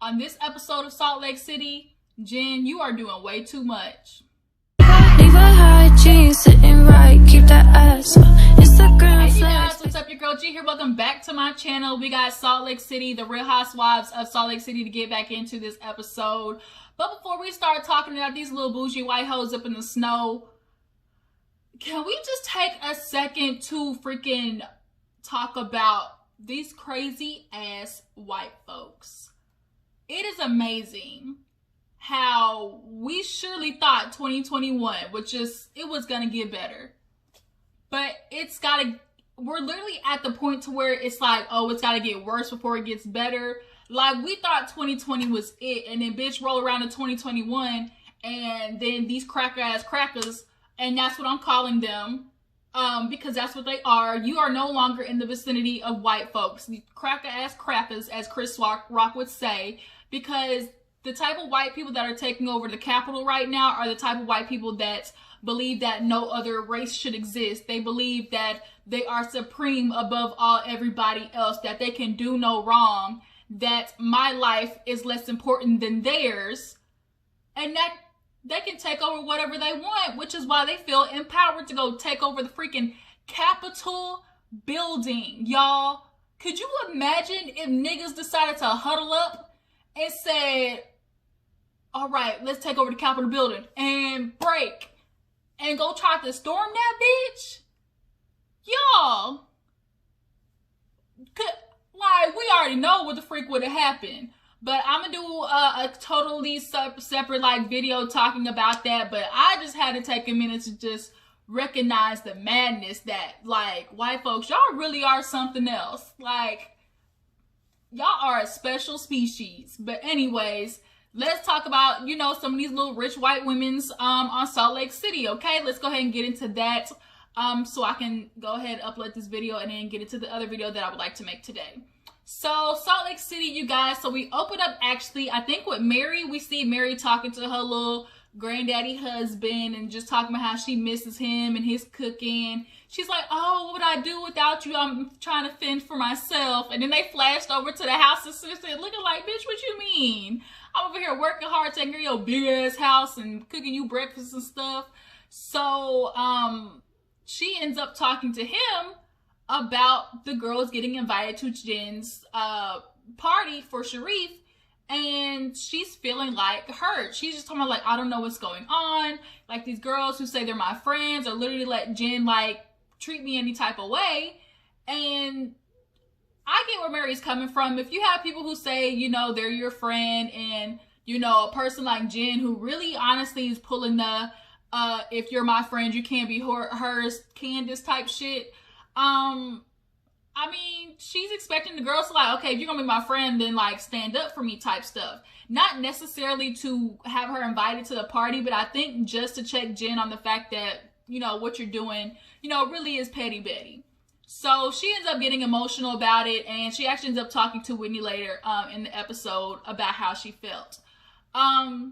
On this episode of Salt Lake City, Jen, you are doing way too much. Leave a high jeans sitting right, keep that ass up. Instagram Hey you flex. guys, what's up? Your girl G here. Welcome back to my channel. We got Salt Lake City, the Real Housewives of Salt Lake City to get back into this episode. But before we start talking about these little bougie white hoes up in the snow, can we just take a second to freaking talk about these crazy ass white folks? It is amazing how we surely thought 2021 it was gonna get better, but we're literally at the point to where it's like, oh, it's gotta get worse before it gets better. Like, we thought 2020 was it, and then bitch roll around to 2021, and then these cracker ass crackers, and that's what I'm calling them, because that's what they are. You are no longer in the vicinity of white folks, the cracker ass crackers, as Chris Rock would say, because the type of white people that are taking over the Capitol right now are the type of white people that believe that no other race should exist. They believe that they are supreme above everybody else, that they can do no wrong, that my life is less important than theirs, and that they can take over whatever they want, which is why they feel empowered to go take over the freaking Capitol building, y'all. Could you imagine if niggas decided to huddle up and said, all right, let's take over the Capitol building and break and go try to storm that bitch? Y'all, like, we already know what the freak would have happened. But I'm gonna do a totally separate like video talking about that. But I just had to take a minute to just recognize the madness that, like, white folks, y'all really are something else. Like, y'all are a special species. But anyways, let's talk about, you know, some of these little rich white women's on Salt Lake City, okay? Let's go ahead and get into that so I can go ahead and upload this video and then get into the other video that I would like to make today. So, Salt Lake City, you guys. So, we open up, actually, I think with Mary. We see Mary talking to her little granddaddy husband and just talking about how she misses him and his cooking. She's like, oh, what would I do without you? I'm trying to fend for myself. And then they flashed over to the house and said, looking like, bitch, what you mean? I'm over here working hard, taking care of your big ass house and cooking you breakfast and stuff. So, she ends up talking to him about the girls getting invited to Jen's party for Sharif, and she's feeling like hurt. She's just talking about, like, I don't know what's going on. Like, these girls who say they're my friends are literally letting Jen, like, treat me any type of way. And I get where Mary's coming from. If you have people who say, you know, they're your friend, and, you know, a person like Jen who really honestly is pulling the if you're my friend, you can't be hers, Candace type shit. I mean, she's expecting the girls to, like, okay, if you're gonna be my friend, then, like, stand up for me type stuff. Not necessarily to have her invited to the party, but I think just to check Jen on the fact that, you know, what you're doing, you know, really is petty Betty. So she ends up getting emotional about it, and she actually ends up talking to Whitney later in the episode about how she felt. I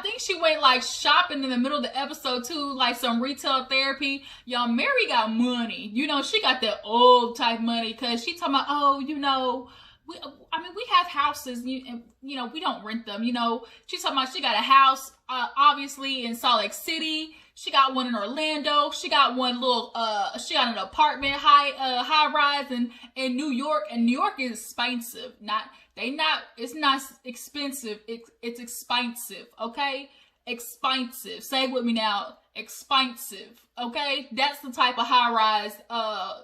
think she went, like, shopping in the middle of the episode too, like some retail therapy. Y'all, Mary got money. You know, she got that old type money, because she talking about, oh, you know, we have houses, you know, we don't rent them. You know, she's talking about she got a house, obviously, in Salt Lake City. She got one in Orlando. She got one little, she got an apartment high rise in New York. And New York is expensive. It's not expensive. It's expensive, okay? Expensive. Say it with me now. Expensive, okay? That's the type of high rise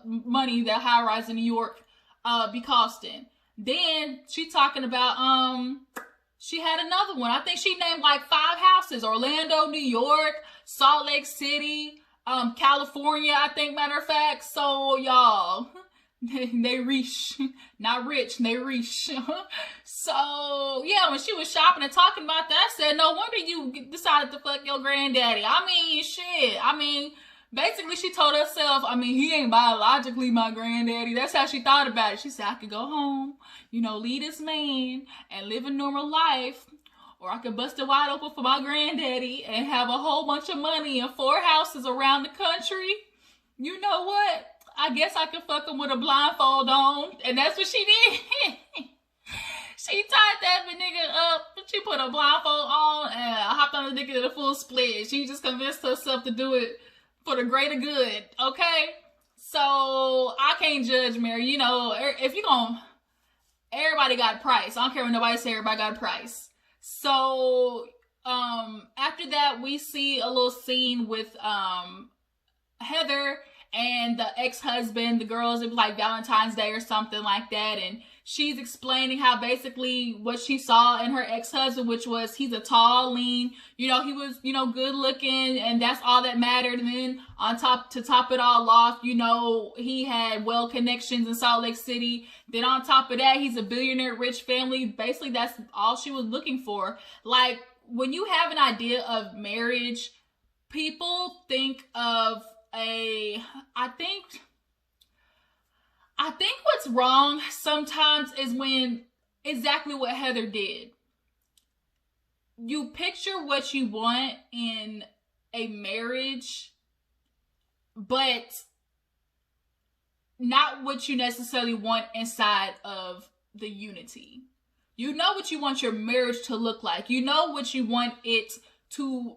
money that high rise in New York be costing. Then she talking about she had another one. I think she named like 5 houses: Orlando, New York, Salt Lake City, California, I think, matter of fact. So, y'all, they rich. Not rich, they rich. So, yeah, when she was shopping and talking about that, I said, no wonder you decided to fuck your granddaddy. I mean, shit. I mean, basically, she told herself, I mean, he ain't biologically my granddaddy. That's how she thought about it. She said, I could go home, you know, leave this man and live a normal life, or I could bust it wide open for my granddaddy and have a whole bunch of money and 4 houses around the country. You know what? I guess I could fuck him with a blindfold on. And that's what she did. that nigga up. She put a blindfold on and hopped on the nigga in a full split. She just convinced herself to do it for the greater good, okay? So, I can't judge Mary. You know, if you gon', everybody got a price. I don't care what nobody say, everybody got a price. So, after that, we see a little scene with, Heather and the ex-husband. The girls, it was like Valentine's Day or something like that, and she's explaining how basically what she saw in her ex-husband, which was he's a tall, lean, you know, he was, you know, good looking, and that's all that mattered. And then to top it all off, you know, he had well connections in Salt Lake City. Then on top of that, he's a billionaire, rich family. Basically, that's all she was looking for. Like, when you have an idea of marriage, people think of I think what's wrong sometimes is when exactly what Heather did. You picture what you want in a marriage, but not what you necessarily want inside of the unity. You know what you want your marriage to look like. You know what you want it to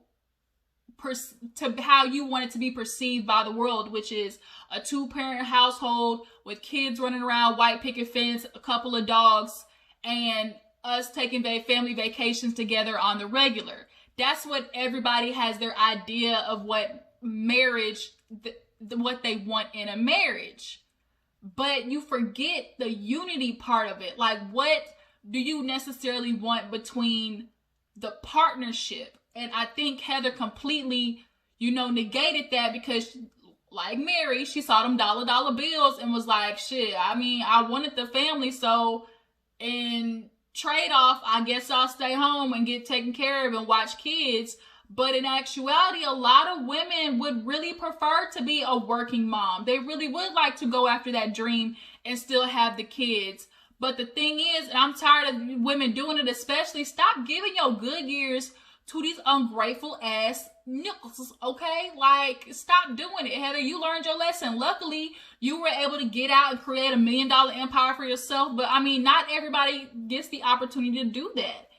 how you want it to be perceived by the world, which is a 2-parent household with kids running around, white picket fence, a couple of dogs, and us taking family vacations together on the regular. That's what everybody has their idea of what marriage, what they want in a marriage. But you forget the unity part of it. Like, what do you necessarily want between the partnership? And I think Heather completely, you know, negated that because, like Mary, she saw them dollar bills and was like, shit, I mean, I wanted the family, so in trade-off, I guess I'll stay home and get taken care of and watch kids. But in actuality, a lot of women would really prefer to be a working mom. They really would like to go after that dream and still have the kids. But the thing is, and I'm tired of women doing it, especially, stop giving your good years to these ungrateful ass nickels, okay? Like, stop doing it, Heather. You learned your lesson. Luckily, you were able to get out and create $1 million empire for yourself. But, I mean, not everybody gets the opportunity to do that.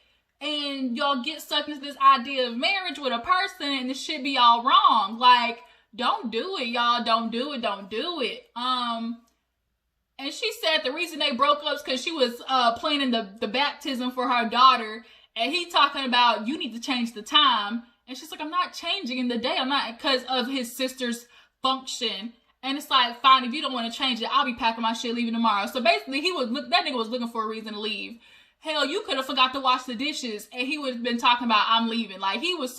And y'all get stuck into this idea of marriage with a person and it should be all wrong. Like, don't do it, y'all. Don't do it. Don't do it. And she said the reason they broke up is because she was planning the baptism for her daughter. And he talking about, you need to change the time. And she's like, I'm not changing in the day. I'm not, because of his sister's function. And it's like, fine, if you don't want to change it, I'll be packing my shit leaving tomorrow. So basically, that nigga was looking for a reason to leave. Hell, you could have forgot to wash the dishes and he would have been talking about, I'm leaving. Like, he was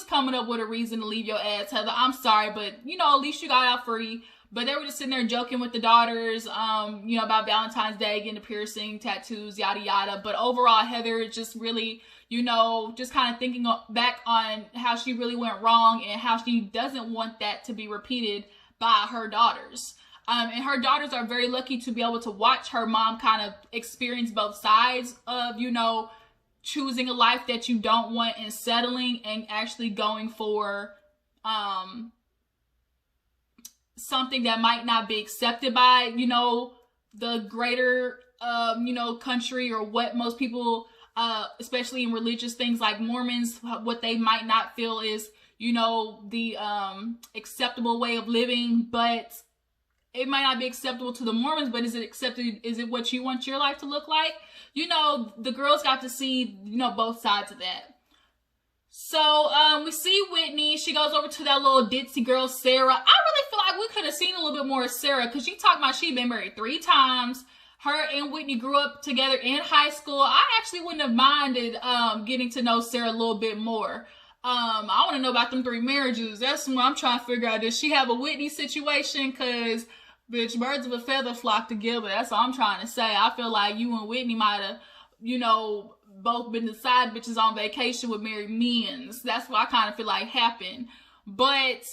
coming up with a reason to leave your ass, Heather. I'm sorry, but, you know, at least you got out free. But they were just sitting there joking with the daughters, you know, about Valentine's Day, getting a piercing, tattoos, yada, yada. But overall, Heather just really, you know, just kind of thinking back on how she really went wrong and how she doesn't want that to be repeated by her daughters. And her daughters are very lucky to be able to watch her mom kind of experience both sides of, you know, choosing a life that you don't want and settling and actually going for, something that might not be accepted by, you know, the greater, you know, country, or what most people, especially in religious things like Mormons, what they might not feel is, you know, the acceptable way of living. But it might not be acceptable to the Mormons, but is it accepted? Is it what you want your life to look like? You know, the girls got to see, you know, both sides of that. So, we see Whitney. She goes over to that little ditzy girl, Sarah. I really feel like we could have seen a little bit more of Sarah, because she talked about she'd been married 3 times. Her and Whitney grew up together in high school. I actually wouldn't have minded getting to know Sarah a little bit more. I want to know about them 3 marriages. That's what I'm trying to figure out. Does she have a Whitney situation? Because, bitch, birds of a feather flock together. That's all I'm trying to say. I feel like you and Whitney might have, you know, both been the side bitches on vacation with married men. That's what I kind of feel like happened. But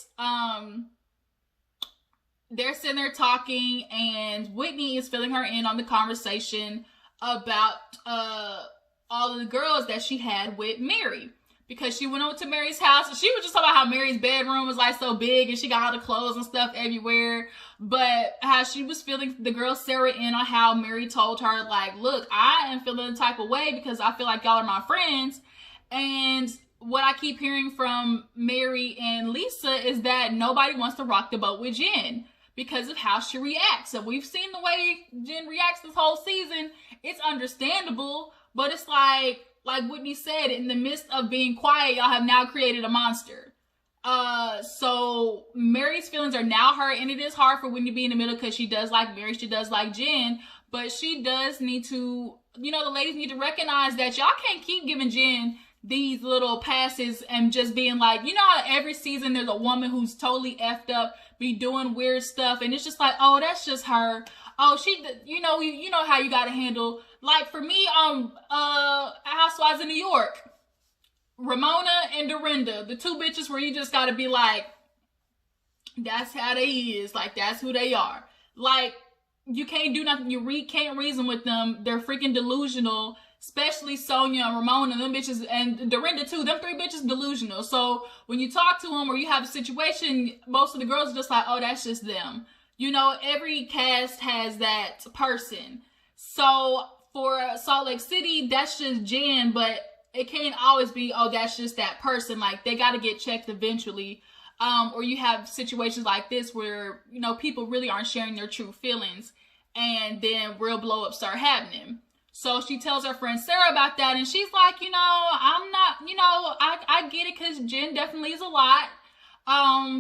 they're sitting there talking, and Whitney is filling her in on the conversation about all of the girls that she had with Mary. because she went over to Mary's house and she was just talking about how Mary's bedroom was like so big and she got all the clothes and stuff everywhere. But how she was feeling the girl Sarah in on how Mary told her, like, look, I am feeling the type of way because I feel like y'all are my friends. And what I keep hearing from Mary and Lisa is that nobody wants to rock the boat with Jen because of how she reacts. So we've seen the way Jen reacts this whole season. It's understandable, but it's like Whitney said, in the midst of being quiet, y'all have now created a monster. So Mary's feelings are now hurt, and it is hard for Whitney to be in the middle because she does like Mary, she does like Jen, but she does need to, you know, the ladies need to recognize that y'all can't keep giving Jen these little passes and just being like, you know how every season there's a woman who's totally effed up, be doing weird stuff, and it's just like, oh, that's just her. Oh, she, you know how you gotta handle. Like for me, Housewives in New York, Ramona and Dorinda, the two bitches where you just gotta be like, that's how they is, like that's who they are. Like you can't do nothing, you can't reason with them. They're freaking delusional. Especially Sonia and Ramona, them bitches, and Dorinda too. Them three bitches delusional. So when you talk to them or you have a situation, most of the girls are just like, oh, that's just them. You know, every cast has that person. So for Salt Lake City, that's just Jen, but it can't always be, oh, that's just that person. Like they got to get checked eventually. Or you have situations like this where, you know, people really aren't sharing their true feelings and then real blow ups start happening. So she tells her friend Sarah about that, and she's like, you know, I'm not, you know, I get it because Jen definitely is a lot.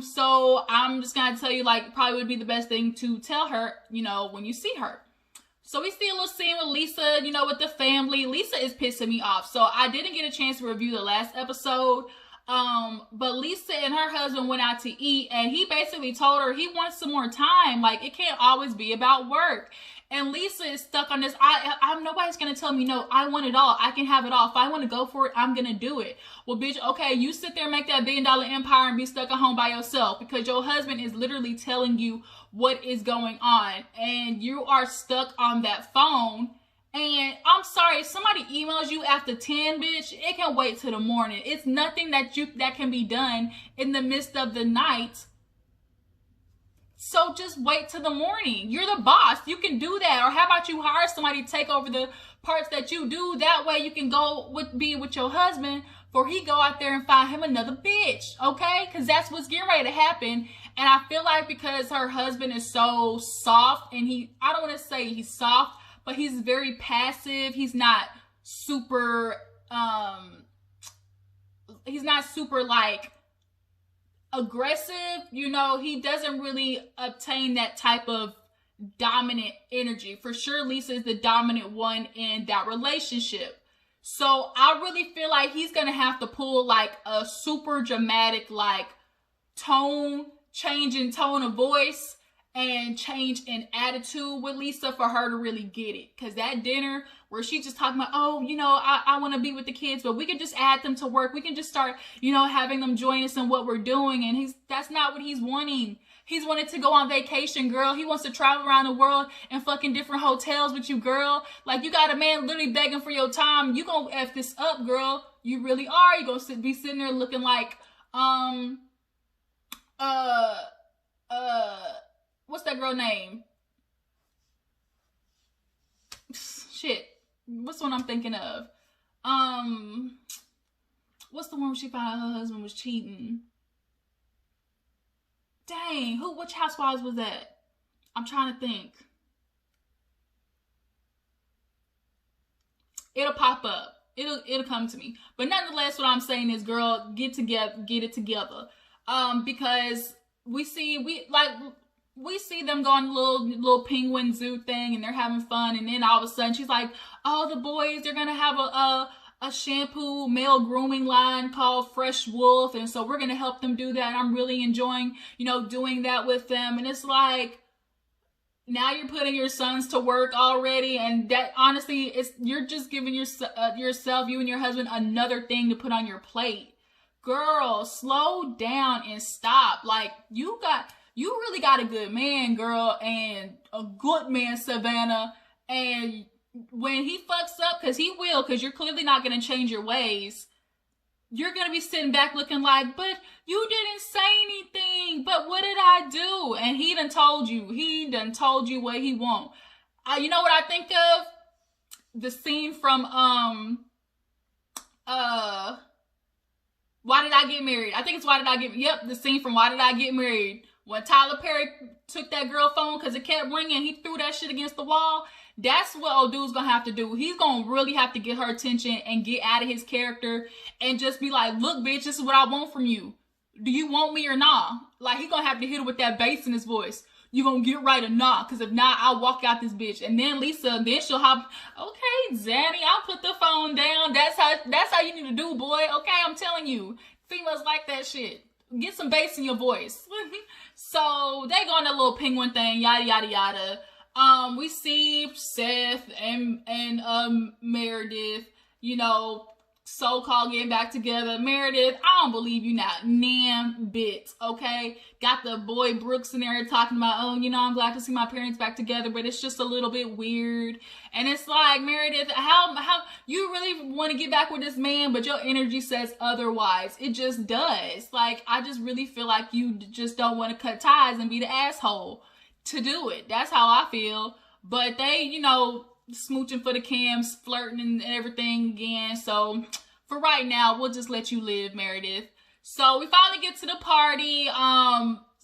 So I'm just going to tell you, like, probably would be the best thing to tell her, you know, when you see her. So we see a little scene with Lisa, you know, with the family. Lisa is pissing me off. So I didn't get a chance to review the last episode. But Lisa and her husband went out to eat, and he basically told her he wants some more time. Like, it can't always be about work. And Lisa is stuck on this. I'm nobody's gonna tell me no. I want it all. I can have it all. If I want to go for it, I'm gonna do it. Well, bitch, okay, you sit there and make that $1 billion empire and be stuck at home by yourself because your husband is literally telling you what is going on, and you are stuck on that phone. And I'm sorry, if somebody emails you after 10, bitch, it can wait till the morning. It's nothing that can be done in the midst of the night. So just wait till the morning. You're the boss. You can do that. Or how about you hire somebody to take over the parts that you do? That way you can be with your husband before he go out there and find him another bitch. Okay? Because that's what's getting ready to happen. And I feel like because her husband is so soft, and I don't want to say he's soft, but he's very passive. He's not super like aggressive, you know. He doesn't really obtain that type of dominant energy. For sure, Lisa is the dominant one in that relationship. So I really feel like he's gonna have to pull like a super dramatic, like change in tone of voice and change in attitude with Lisa for her to really get it. Because that dinner where she's just talking about, oh, you know, I want to be with the kids, but we can just add them to work. We can just start, you know, having them join us in what we're doing. And that's not what he's wanting. He's wanted to go on vacation, girl. He wants to travel around the world and fucking different hotels with you, girl. Like, you got a man literally begging for your time. You gonna F this up, girl. You really are. You gonna be sitting there looking like, what's that girl name? Shit. What's the one I'm thinking of? What's the one where she found out her husband was cheating? Dang, which Housewives was that? I'm trying to think. It'll pop up. It'll come to me. But nonetheless, what I'm saying is, girl, get it together. Because we see them go on a little penguin zoo thing, and they're having fun, and then all of a sudden she's like, oh, the boys, they're gonna have a shampoo male grooming line called Fresh Wolf, and so we're gonna help them do that. I'm really enjoying, you know, doing that with them. And it's like, now you're putting your sons to work already, and that honestly, you're just giving yourself, you and your husband, another thing to put on your plate. Girl, slow down and stop. Like, you really got a good man, girl, and a good man, Savannah. And when he fucks up, because he will, because you're clearly not going to change your ways, you're going to be sitting back looking like, but you didn't say anything. But what did I do? And he done told you. He done told you what he want. You know what I think of? The scene from, Why Did I Get Married? I think it's Why Did I Get... Yep, the scene from Why Did I Get Married? When Tyler Perry took that girl phone because it kept ringing, he threw that shit against the wall. That's what old dude's gonna have to do. He's gonna really have to get her attention and get out of his character and just be like, look, bitch, this is what I want from you. Do you want me or not? Like, he gonna have to hit her with that bass in his voice. You gonna get right or not? Because if not, I'll walk out this bitch. And then Lisa, then she'll hop, okay, Zanny, I'll put the phone down. That's how you need to do, boy. Okay, I'm telling you. Females like that shit. Get some bass in your voice. So they go on that little penguin thing, yada yada yada. We see Seth and Meredith, you know, so-called getting back together. Meredith, I don't believe you not damn bit, okay? Got the boy Brooks in there talking about, oh, you know, I'm glad to see my parents back together, but it's just a little bit weird. And it's like, Meredith, how you really want to get back with this man, but your energy says otherwise. It just does. Like, I just really feel like you just don't want to cut ties and be the asshole to do it. That's how I feel. But they, you know, smooching for the cams, flirting and everything again. So for right now, we'll just let you live, Meredith. So we finally get to the party.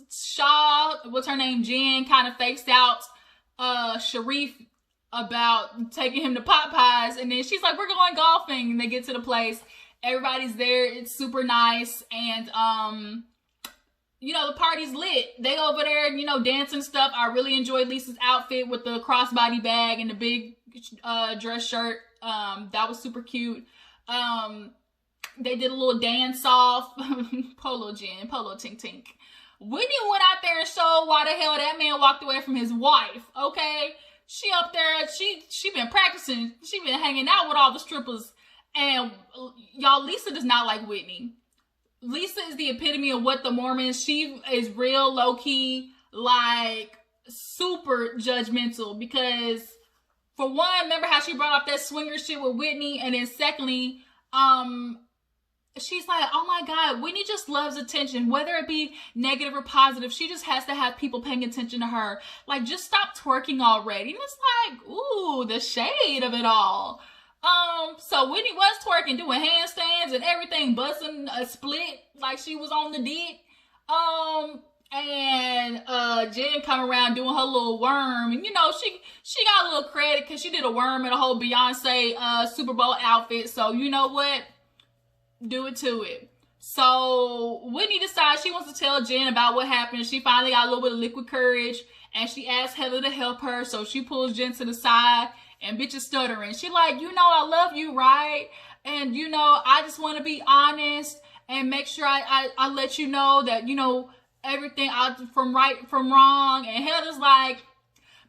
Shaw, what's her name, Jen, kind of fakes out Sharif about taking him to Popeyes, and then she's like, we're going golfing, and they get to the place. Everybody's there. It's super nice, and you know, the party's lit. They over there, you know, dancing stuff. I really enjoyed Lisa's outfit with the crossbody bag and the big dress shirt. That was super cute. They did a little dance off. Polo Jen, Polo Tink Tink. Whitney went out there and showed why the hell that man walked away from his wife, okay? She up there, she been practicing. She been hanging out with all the strippers. And y'all, Lisa does not like Whitney. Lisa is the epitome of what the Mormons, she is real low-key, like, super judgmental. Because, for one, remember how she brought up that swinger shit with Whitney? And then secondly, she's like, oh my God, Whitney just loves attention. Whether it be negative or positive, she just has to have people paying attention to her. Like, just stop twerking already. And it's like, ooh, the shade of it all. So Whitney was twerking, doing handstands and everything, busting a split like she was on the dick. And Jen come around doing her little worm, and you know, she got a little credit because she did a worm in a whole Beyonce Super Bowl outfit. So you know what? Do it to it. So Whitney decides she wants to tell Jen about what happened. She finally got a little bit of liquid courage, and she asks Heather to help her. So she pulls Jen to the side. And bitch is stuttering. She like, you know, I love you, right? And, you know, I just want to be honest and make sure I let you know that, you know, everything from right from wrong. And Heather's like,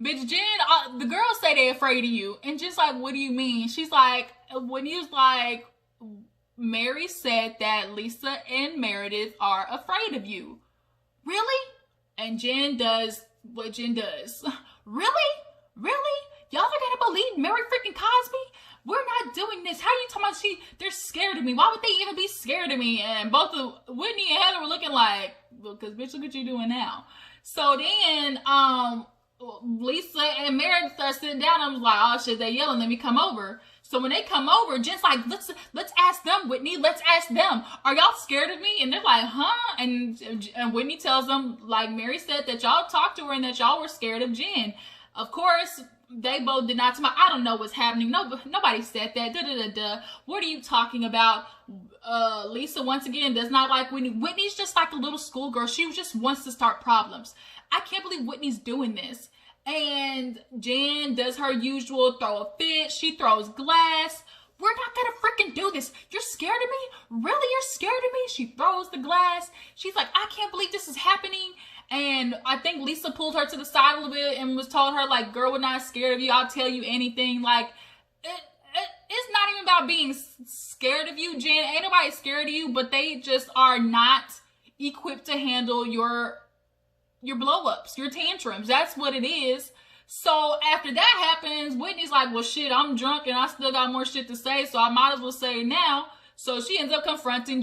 bitch, Jen, the girls say they're afraid of you. And just like, what do you mean? She's like, when he was like, Mary said that Lisa and Meredith are afraid of you. Really? And Jen does what Jen does. Really? Really? Y'all are gonna believe Mary freaking Cosby? We're not doing this. How you talking about they're scared of me? Why would they even be scared of me? And both of Whitney and Heather were looking like, well, because bitch, look what you doing now. So then, Lisa and Meredith start sitting down. I was like, oh shit, they yelling, let me come over. So when they come over, Jen's like, let's ask them, Whitney, let's ask them. Are y'all scared of me? And they're like, huh? And Whitney tells them, like Mary said, that y'all talked to her and that y'all were scared of Jen. Of course, they both did not. I don't know what's happening. Nobody said that. What are you talking about? Lisa, once again, does not like Whitney. Whitney's just like a little schoolgirl. She just wants to start problems. I can't believe Whitney's doing this. And Jen does her usual throw a fit. She throws glass. We're not gonna freaking do this. You're scared of me? Really? You're scared of me? She throws the glass. She's like, I can't believe this is happening. And I think Lisa pulled her to the side a little bit and was told her, like, girl, we're not scared of you. I'll tell you anything. Like, it's not even about being scared of you, Jen. Ain't nobody scared of you, but they just are not equipped to handle your blow-ups, your tantrums. That's what it is. So after that happens, Whitney's like, well, shit, I'm drunk and I still got more shit to say, so I might as well say it now. So she ends up confronting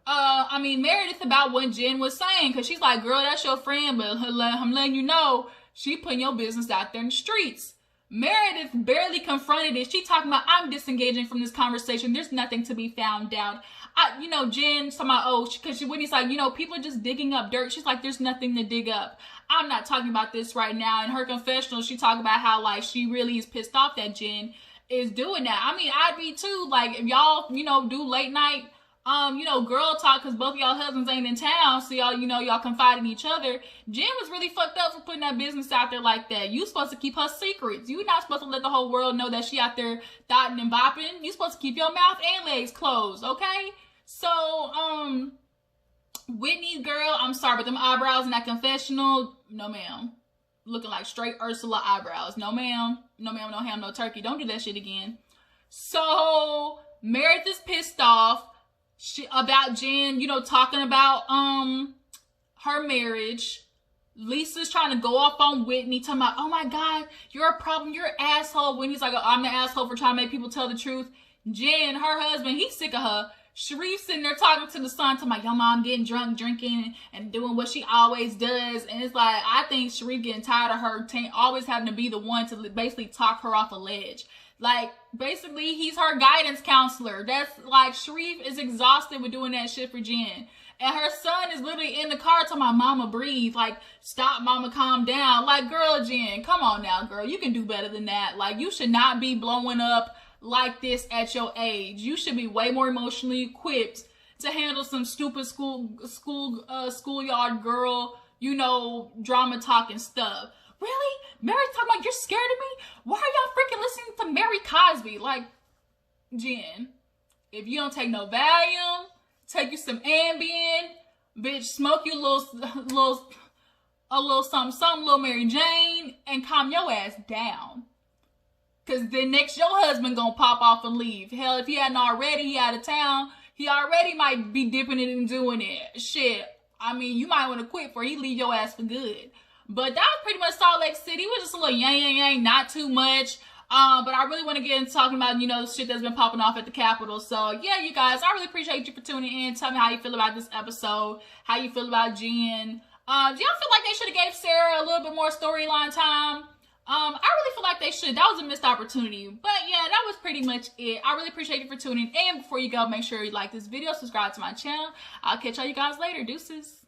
Meredith about what Jen was saying, because she's like, girl, that's your friend, but I'm letting you know, she putting your business out there in the streets. Meredith barely confronted it. She talking about, I'm disengaging from this conversation. There's nothing to be found out. Jen's talking about, because Whitney's like, people are just digging up dirt. She's like, there's nothing to dig up. I'm not talking about this right now. In her confessional, she talked about how, like, she really is pissed off that Jen is doing that. I mean, I'd be too. Like, if y'all, do late night, girl talk, because both of y'all husbands ain't in town, so y'all, y'all confide in each other. Jen was really fucked up for putting that business out there like that. You supposed to keep her secrets. You not supposed to let the whole world know that she out there dotting and bopping. You supposed to keep your mouth and legs closed, okay? So, Whitney's girl, I'm sorry, but them eyebrows in that confessional, no ma'am. Looking like straight Ursula eyebrows. No ma'am. No ma'am, no ham, no turkey. Don't do that shit again. So, Meredith is pissed off about Jen, talking about her marriage. Lisa's trying to go off on Whitney, talking about, oh my God, you're a problem, you're an asshole. Whitney's like, I'm the asshole for trying to make people tell the truth. Jen, her husband, he's sick of her. Sharif's sitting there talking to the son, talking about your mom getting drunk, drinking, and doing what she always does. And it's like, I think Sharif getting tired of her always having to be the one to basically talk her off a ledge. Like, basically, he's her guidance counselor. That's like, Sharif is exhausted with doing that shit for Jen. And her son is literally in the car talking about, mama, breathe. Like, stop, mama, calm down. Like, girl, Jen, come on now, girl. You can do better than that. Like, you should not be blowing up like this at your age. You should be way more emotionally equipped to handle some stupid schoolyard girl, drama talking stuff. Really? Mary talking about, you're scared of me? Why are y'all freaking listening to Mary Cosby? Like, Jen, if you don't take no Valium, take you some Ambien, bitch, smoke you a little something, little Mary Jane, and calm your ass down. Because then next your husband gonna pop off and leave. Hell, if he hadn't already, he out of town, he already might be dipping it and doing it. Shit, I mean, you might want to quit before he leave your ass for good. But that was pretty much Salt Lake City. It was just a little yang, not too much. But I really want to get into talking about, the shit that's been popping off at the Capitol. So, yeah, you guys, I really appreciate you for tuning in. Tell me how you feel about this episode, how you feel about Jen. Do y'all feel like they should have gave Sarah a little bit more storyline time? I really feel like they should. That was a missed opportunity. But, yeah, that was pretty much it. I really appreciate you for tuning in. And before you go, make sure you like this video, subscribe to my channel. I'll catch all you guys later. Deuces.